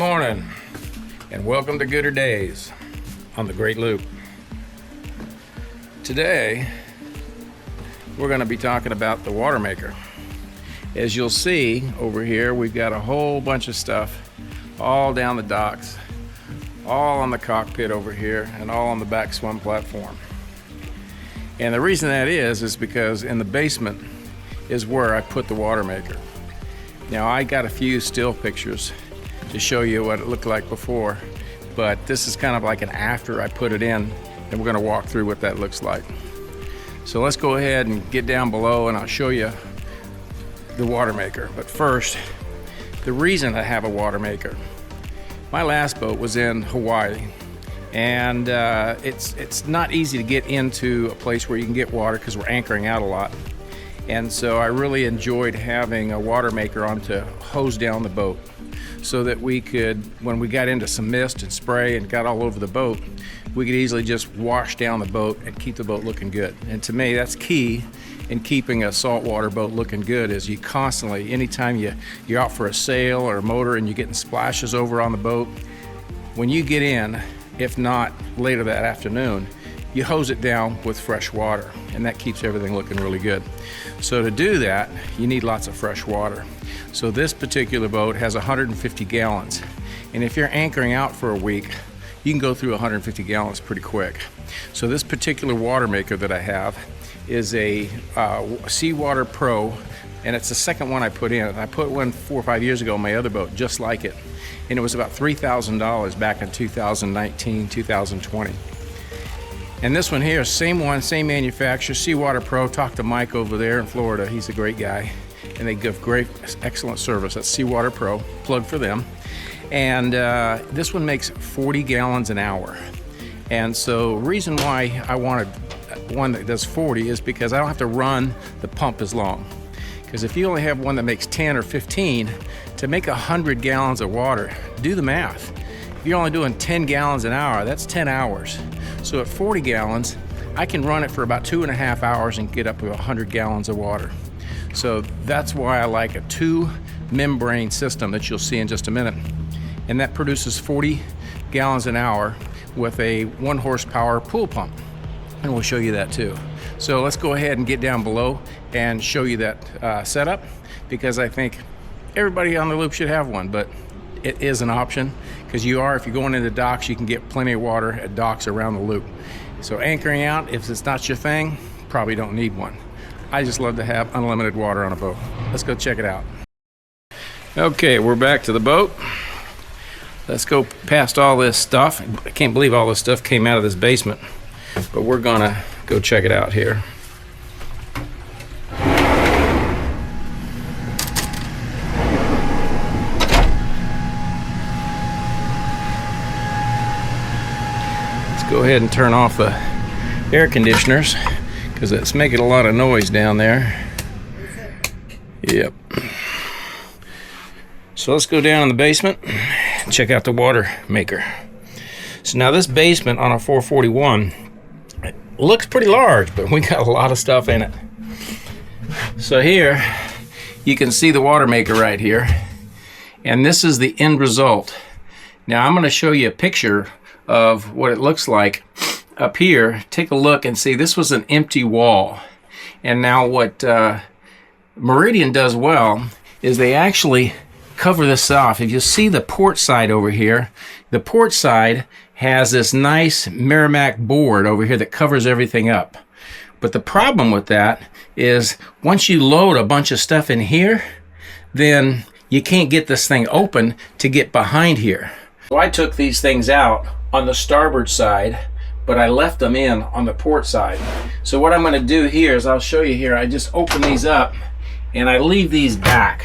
Good morning, and welcome to Gooder Days on the Great Loop. Today, we're going to be talking about the WaterMaker. As you'll see over here, we've got a whole bunch of stuff all down the docks, all on the cockpit over here, and all on the back swim platform. And the reason that is because in the basement is where I put the WaterMaker. Now, I got a few still pictures to show you what it looked like before, but this is kind of like an after I put it in, and we're going to walk through what that looks like. So let's go ahead and get down below and I'll show you the WaterMaker. But first, the reason I have a WaterMaker. My last boat was in Hawaii, and it's not easy to get into a place where you can get water because we're anchoring out a lot. And so I really enjoyed having a WaterMaker on to hose down the boat, so that we could, when we got into some mist and spray and got all over the boat, we could easily just wash down the boat and keep the boat looking good. And to me, that's key in keeping a saltwater boat looking good, is you constantly, anytime you're out for a sail or a motor and you're getting splashes over on the boat, when you get in, if not later that afternoon, you hose it down with fresh water, and that keeps everything looking really good. So to do that, you need lots of fresh water. So this particular boat has 150 gallons. And if you're anchoring out for a week, you can go through 150 gallons pretty quick. So this particular WaterMaker that I have is a SeaWater Pro, and it's the second one I put in. I put one 4 or 5 years ago on my other boat, just like it. And it was about $3,000 back in 2019, 2020. And this one here, same one, same manufacturer, SeaWater Pro. Talk to Mike over there in Florida. He's a great guy, and they give great, excellent service. That's SeaWater Pro, plug for them. And this one makes 40 gallons an hour. And so reason why I wanted one that does 40 is because I don't have to run the pump as long. Because if you only have one that makes 10 or 15, to make 100 gallons of water, do the math. If you're only doing 10 gallons an hour, that's 10 hours. So at 40 gallons, I can run it for about 2.5 hours and get up to 100 gallons of water. So that's why I like a 2-membrane system that you'll see in just a minute. And that produces 40 gallons an hour with a 1 horsepower pool pump. And we'll show you that too. So let's go ahead and get down below and show you that setup, because I think everybody on the loop should have one, but it is an option, because if you're going into docks, you can get plenty of water at docks around the loop. So anchoring out, if it's not your thing, probably don't need one. I just love to have unlimited water on a boat. Let's go check it out. Okay, we're back to the boat. Let's go past all this stuff. I can't believe all this stuff came out of this basement, but we're gonna go check it out here. Go ahead and turn off the air conditioners, because it's making a lot of noise down there. Yep. So let's go down in the basement and check out the WaterMaker. So now this basement on a 441 looks pretty large, but we got a lot of stuff in it. So here you can see the WaterMaker right here, and this is the end result. Now I'm going to show you a picture of what it looks like up here. Take a look and see, this was an empty wall. And now what Meridian does well is they actually cover this off. If you see the port side over here, the port side has this nice Merrimack board over here that covers everything up. But the problem with that is once you load a bunch of stuff in here, then you can't get this thing open to get behind here. So I took these things out on the starboard side, but I left them in on the port side. So what I'm going to do here is, I'll show you here, I just open these up and I leave these back.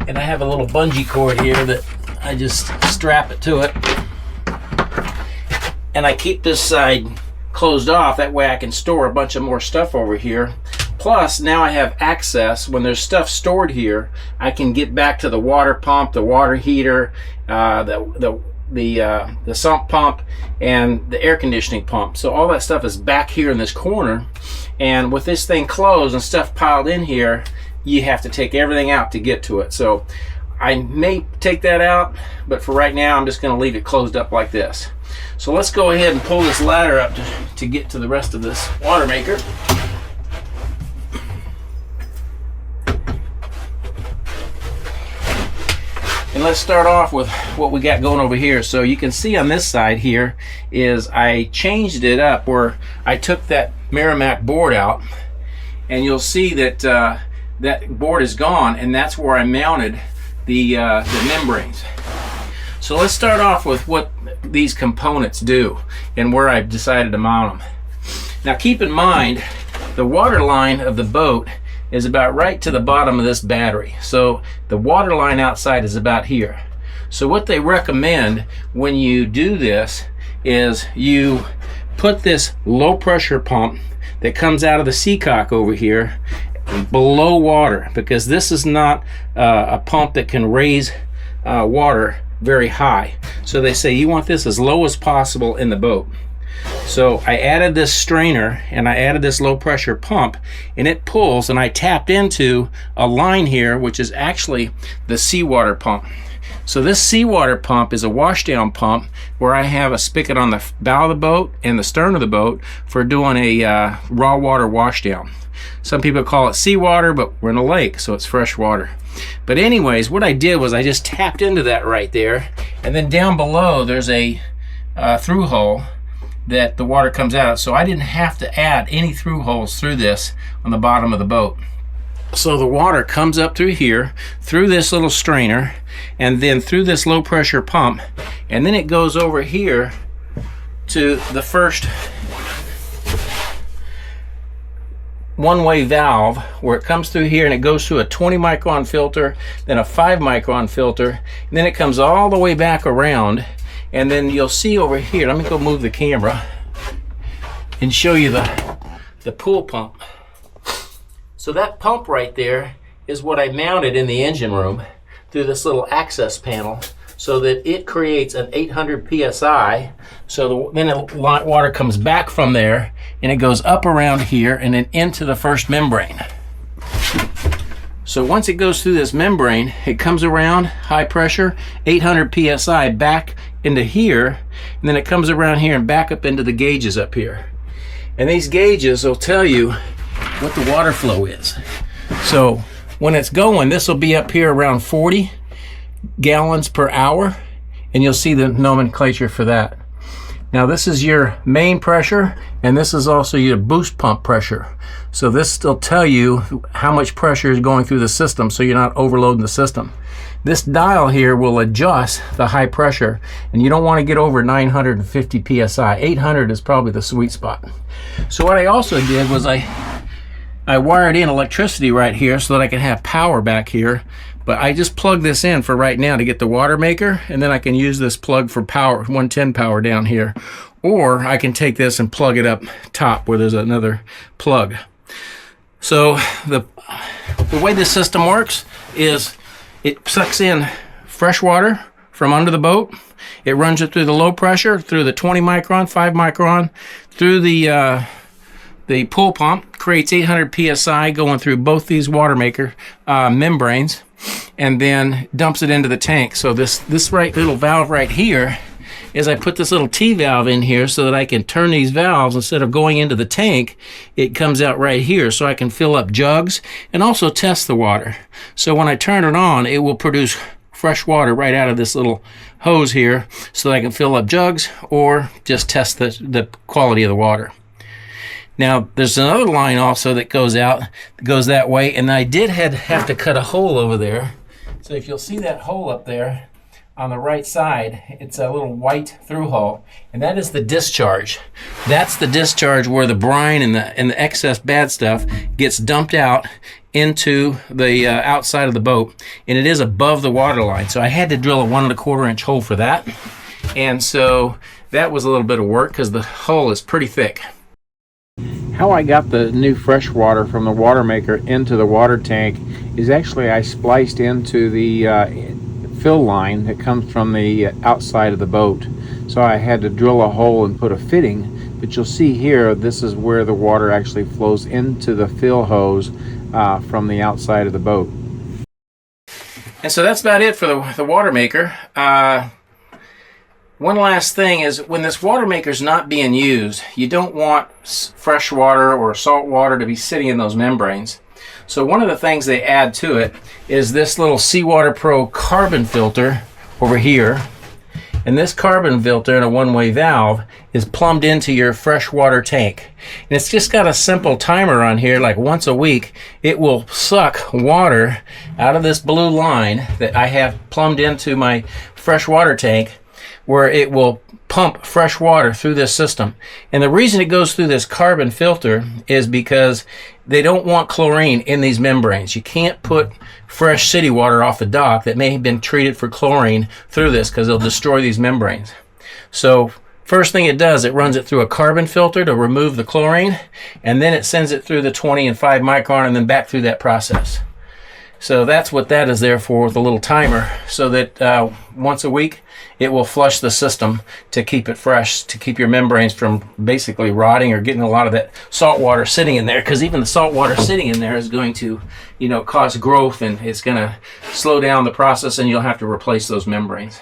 And I have a little bungee cord here that I just strap it to it. And I keep this side closed off, that way I can store a bunch of more stuff over here. Plus, now I have access. When there's stuff stored here, I can get back to the water pump, the water heater, the sump pump, and the air conditioning pump. So all that stuff is back here in this corner, and with this thing closed and stuff piled in here, you have to take everything out to get to it. So I may take that out, but for right now I'm just going to leave it closed up like this. So let's go ahead and pull this ladder up to get to the rest of this water maker. And let's start off with what we got going over here. So you can see on this side here is I changed it up where I took that Merrimack board out, and you'll see that that board is gone, and that's where I mounted the membranes. So let's start off with what these components do and where I've decided to mount them. Now keep in mind the water line of the boat is about right to the bottom of this battery. So the water line outside is about here. So what they recommend when you do this is you put this low pressure pump that comes out of the seacock over here below water, because this is not a pump that can raise water very high. So they say you want this as low as possible in the boat. So I added this strainer and I added this low pressure pump, and it pulls, and I tapped into a line here which is actually the SeaWater pump. So this SeaWater pump is a washdown pump where I have a spigot on the bow of the boat and the stern of the boat for doing a raw water washdown. Some people call it seawater, but we're in a lake, so it's fresh water. But anyways, what I did was I just tapped into that right there, and then down below there's a through hole that the water comes out of, so I didn't have to add any through holes through this on the bottom of the boat. So the water comes up through here, through this little strainer, and then through this low pressure pump, and then it goes over here to the first one-way valve where it comes through here, and it goes through a 20 micron filter, then a 5 micron filter, and then it comes all the way back around. And then you'll see over here, let me go move the camera and show you the pool pump. So that pump right there is what I mounted in the engine room through this little access panel, so that it creates an 800 psi. So then the water comes back from there, and it goes up around here and then into the first membrane. So once it goes through this membrane, it comes around high pressure, 800 psi back into here, and then it comes around here and back up into the gauges up here. And these gauges will tell you what the water flow is. So when it's going, this will be up here around 40 gallons per hour, and you'll see the nomenclature for that. Now this is your main pressure, and this is also your boost pump pressure. So this will tell you how much pressure is going through the system, so you're not overloading the system. This dial here will adjust the high pressure, and you don't want to get over 950 psi. 800 is probably the sweet spot. So what I also did was I wired in electricity right here so that I can have power back here. But I just plug this in for right now to get the water maker, and then I can use this plug for power, 110 power down here. Or I can take this and plug it up top where there's another plug. So the way this system works is it sucks in fresh water from under the boat. It runs it through the low pressure, through the 20 micron, 5 micron, through the pool pump, creates 800 psi going through both these water maker membranes, and then dumps it into the tank. So this right little valve right here is I put this little T valve in here so that I can turn these valves. Instead of going into the tank, it comes out right here, so I can fill up jugs and also test the water. So when I turn it on, it will produce fresh water right out of this little hose here, so that I can fill up jugs or just test the quality of the water. Now there's another line also that goes out, goes that way, and I did have to cut a hole over there. So if you'll see that hole up there on the right side, it's a little white through hole, and that is the discharge. That's the discharge where the brine and the excess bad stuff gets dumped out into the outside of the boat, and it is above the water line. So I had to drill a 1 1/4 inch hole for that, and so that was a little bit of work because the hole is pretty thick. How I got the new fresh water from the water maker into the water tank is actually I spliced into the fill line that comes from the outside of the boat. So I had to drill a hole and put a fitting, but you'll see here this is where the water actually flows into the fill hose from the outside of the boat. And so that's about it for the WaterMaker. One last thing is, when this WaterMaker is not being used, you don't want fresh water or salt water to be sitting in those membranes. So one of the things they add to it is this little SeaWater Pro carbon filter over here. And this carbon filter in a one-way valve is plumbed into your freshwater tank. And it's just got a simple timer on here, like once a week, it will suck water out of this blue line that I have plumbed into my freshwater tank, where it will pump fresh water through this system. And the reason it goes through this carbon filter is because they don't want chlorine in these membranes. You can't put fresh city water off the dock that may have been treated for chlorine through this, because it'll destroy these membranes. So first thing it does, it runs it through a carbon filter to remove the chlorine, and then it sends it through the 20 and 5 micron and then back through that process. So that's what that is there for, with a little timer, so that once a week it will flush the system to keep it fresh, to keep your membranes from basically rotting or getting a lot of that salt water sitting in there, because even the salt water sitting in there is going to, you know, cause growth, and it's going to slow down the process, and you'll have to replace those membranes.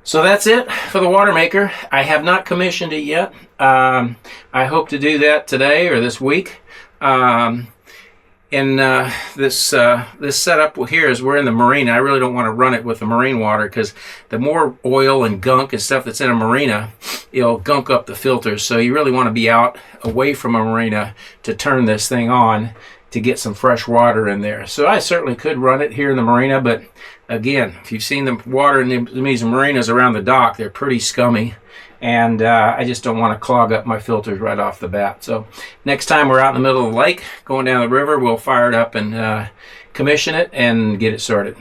So that's it for the WaterMaker. I have not commissioned it yet. I hope to do that today or this week. This setup here is, we're in the marina. I really don't want to run it with the marine water, because the more oil and gunk and stuff that's in a marina, it'll gunk up the filters. So you really want to be out away from a marina to turn this thing on to get some fresh water in there. So I certainly could run it here in the marina, but again, if you've seen the water in these marinas around the dock, they're pretty scummy. And I just don't want to clog up my filters right off the bat. So next time we're out in the middle of the lake, going down the river, we'll fire it up and commission it and get it started.